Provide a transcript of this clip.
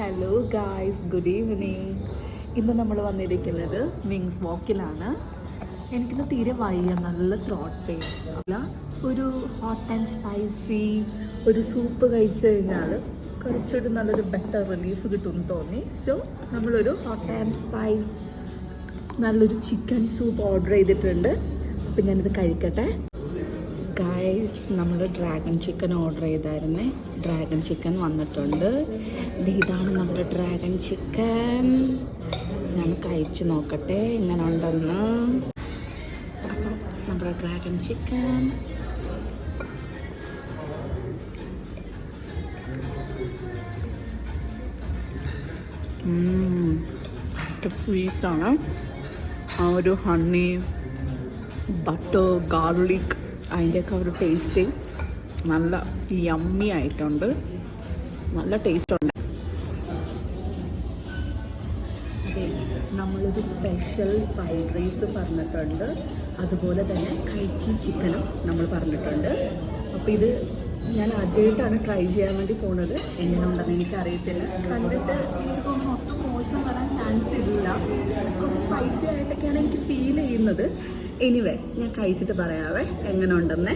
Hello guys, good evening. ഇന്ന് നമ്മൾ വന്നിരിക്കുന്നത് മിങ്സ് വാക്കിലാണ്. എനിക്കിന്ന് തീരെ വയ്യ, നല്ല ത്രോട്ട് പെയിൻ അല്ല. ഒരു ഹോട്ട് ആൻഡ് സ്പൈസി ഒരു സൂപ്പ് കഴിച്ചു കഴിഞ്ഞാൽ കുറച്ചുകൂടി നല്ലൊരു ബെറ്റർ റിലീഫ് കിട്ടുമെന്ന് തോന്നി. സോ നമ്മളൊരു ഹോട്ട് ആൻഡ് സ്പൈസ് നല്ലൊരു ചിക്കൻ സൂപ്പ് ഓർഡർ ചെയ്തിട്ടുണ്ട്. അപ്പം ഞാനിത് കഴിക്കട്ടെ. ഗായ്സ്, നമ്മൾ ഡ്രാഗൺ ചിക്കൻ ഓർഡർ ചെയ്തായിരുന്നേ. ഡ്രാഗൺ ചിക്കൻ വന്നിട്ടുണ്ട്. ഇതാണ് നമ്മുടെ ഡ്രാഗൺ ചിക്കൻ. ഞാൻ കഴിച്ച് നോക്കട്ടെ എങ്ങനെ ഉണ്ടെന്ന്. അപ്പം നമ്മുടെ ഡ്രാഗൺ ചിക്കൻ സ്വീറ്റാണ്. ആ ഒരു ഹണി, ബട്ടർ, ഗാർലിക്, അതിൻ്റെയൊക്കെ ഒരു ടേസ്റ്റ് നല്ല യമ്മി ആയിട്ടുണ്ട്. നല്ല ടേസ്റ്റ് ഉണ്ട്. അതെ, നമ്മളൊരു സ്പെഷ്യൽ ഫ്രൈഡ് റൈസ് പറഞ്ഞിട്ടുണ്ട്. അതുപോലെ തന്നെ കഴിച്ചി ചിക്കനും നമ്മൾ പറഞ്ഞിട്ടുണ്ട്. അപ്പോൾ ഇത് ഞാൻ ആദ്യമായിട്ടാണ് ട്രൈ ചെയ്യാൻ വേണ്ടി പോകുന്നത്. എങ്ങനെ ഉണ്ടെന്ന് എനിക്കറിയത്തില്ല. കണ്ടിട്ട് എനിക്ക് തോന്നുന്നു ഒട്ടും മോശം വരാൻ ചാൻസ് ഇല്ല. കുറച്ച് സ്പൈസി ആയിട്ടൊക്കെയാണ് എനിക്ക് ഫീൽ ചെയ്യുന്നത്. എനിവേ, ഞാൻ കഴിച്ചിട്ട് പറയാവേ എങ്ങനെ ഉണ്ടെന്നേ.